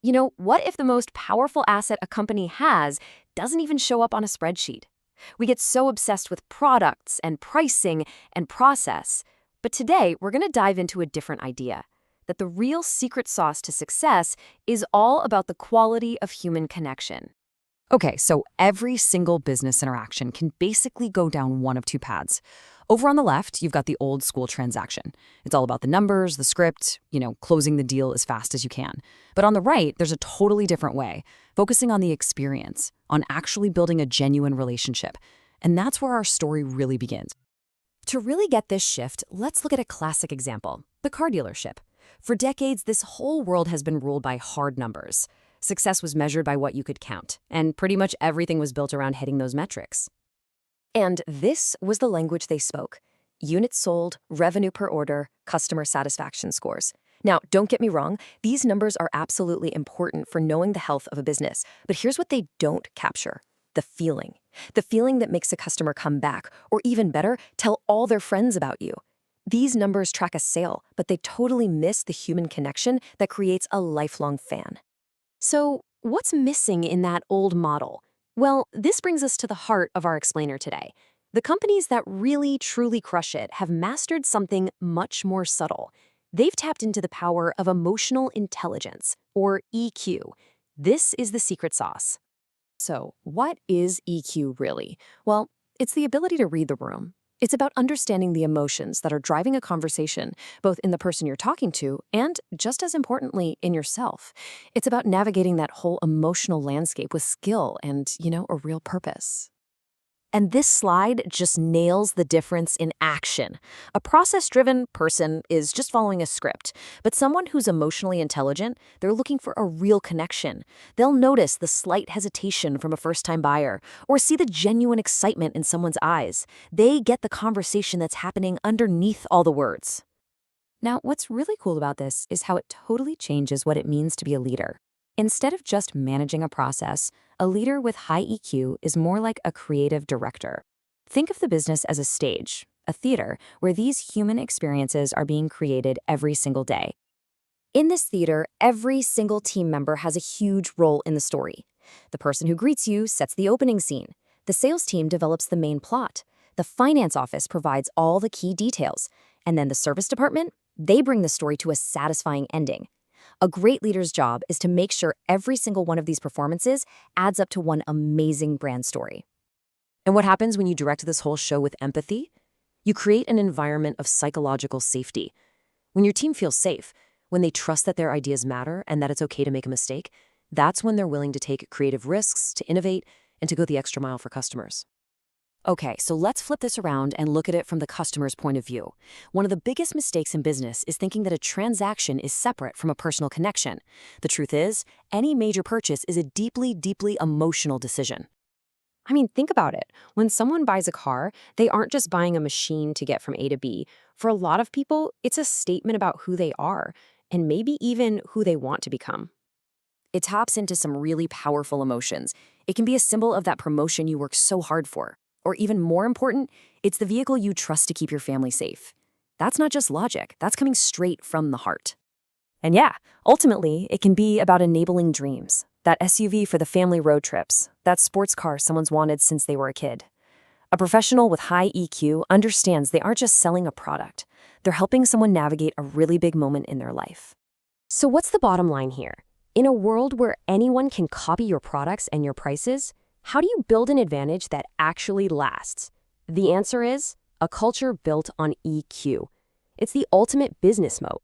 What if the most powerful asset a company has doesn't even show up on a spreadsheet? We get so obsessed with products and pricing and process. But today, we're going to dive into a different idea that the real secret sauce to success is all about the quality of human connection. Okay, so every single business interaction can basically go down one of two paths. Over on the left, you've got the old school transaction. It's all about the numbers, the script, closing the deal as fast as you can. But on the right, there's a totally different way, focusing on the experience, on actually building a genuine relationship. And that's where our story really begins. To really get this shift, let's look at a classic example, the car dealership. For decades, this whole world has been ruled by hard numbers. Success was measured by what you could count, and pretty much everything was built around hitting those metrics. And this was the language they spoke. Units sold, revenue per order, customer satisfaction scores. Now, don't get me wrong, these numbers are absolutely important for knowing the health of a business, but here's what they don't capture. The feeling. The feeling that makes a customer come back, or even better, tell all their friends about you. These numbers track a sale, but they totally miss the human connection that creates a lifelong fan. So, what's missing in that old model? Well, this brings us to the heart of our explainer today. The companies that really, truly crush it have mastered something much more subtle. They've tapped into the power of emotional intelligence, or EQ. This is the secret sauce. So, what is EQ really? Well, it's the ability to read the room. It's about understanding the emotions that are driving a conversation, both in the person you're talking to and, just as importantly, in yourself. It's about navigating that whole emotional landscape with skill and, a real purpose. And this slide just nails the difference in action. A process-driven person is just following a script, but someone who's emotionally intelligent, they're looking for a real connection. They'll notice the slight hesitation from a first-time buyer or see the genuine excitement in someone's eyes. They get the conversation that's happening underneath all the words. Now, what's really cool about this is how it totally changes what it means to be a leader. Instead of just managing a process, a leader with high EQ is more like a creative director. Think of the business as a stage, a theater, where these human experiences are being created every single day. In this theater, every single team member has a huge role in the story. The person who greets you sets the opening scene. The sales team develops the main plot. The finance office provides all the key details. And then the service department, they bring the story to a satisfying ending. A great leader's job is to make sure every single one of these performances adds up to one amazing brand story. And what happens when you direct this whole show with empathy? You create an environment of psychological safety. When your team feels safe, when they trust that their ideas matter and that it's okay to make a mistake, that's when they're willing to take creative risks, to innovate, and to go the extra mile for customers. Okay, so let's flip this around and look at it from the customer's point of view. One of the biggest mistakes in business is thinking that a transaction is separate from a personal connection. The truth is, any major purchase is a deeply, deeply emotional decision. I mean, think about it. When someone buys a car, they aren't just buying a machine to get from A to B. For a lot of people, it's a statement about who they are, and maybe even who they want to become. It taps into some really powerful emotions. It can be a symbol of that promotion you worked so hard for. Or even more important, it's the vehicle you trust to keep your family safe. That's not just logic, that's coming straight from the heart. And yeah, ultimately, it can be about enabling dreams. That SUV for the family road trips, that sports car someone's wanted since they were a kid. A professional with high EQ understands they aren't just selling a product. They're helping someone navigate a really big moment in their life. So what's the bottom line here? In a world where anyone can copy your products and your prices, how do you build an advantage that actually lasts? The answer is a culture built on EQ. It's the ultimate business moat.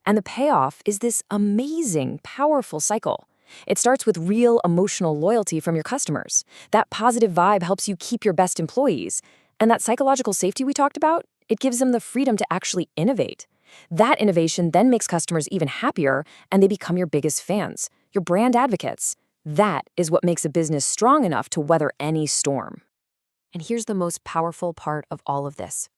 And the payoff is this amazing, powerful cycle. It starts with real emotional loyalty from your customers. That positive vibe helps you keep your best employees. And that psychological safety we talked about, it gives them the freedom to actually innovate. That innovation then makes customers even happier, and they become your biggest fans, your brand advocates. That is what makes a business strong enough to weather any storm. And here's the most powerful part of all of this.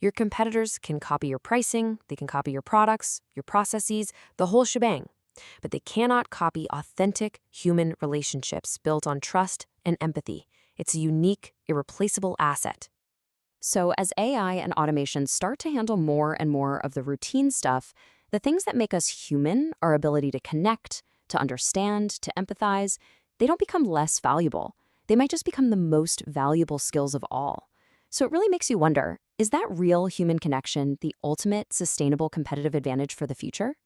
Your competitors can copy your pricing, they can copy your products, your processes, the whole shebang. But they cannot copy authentic human relationships built on trust and empathy. It's a unique, irreplaceable asset. So as AI and automation start to handle more and more of the routine stuff, the things that make us human, our ability to connect, to understand, to empathize, they don't become less valuable. They might just become the most valuable skills of all. So it really makes you wonder, is that real human connection the ultimate sustainable competitive advantage for the future?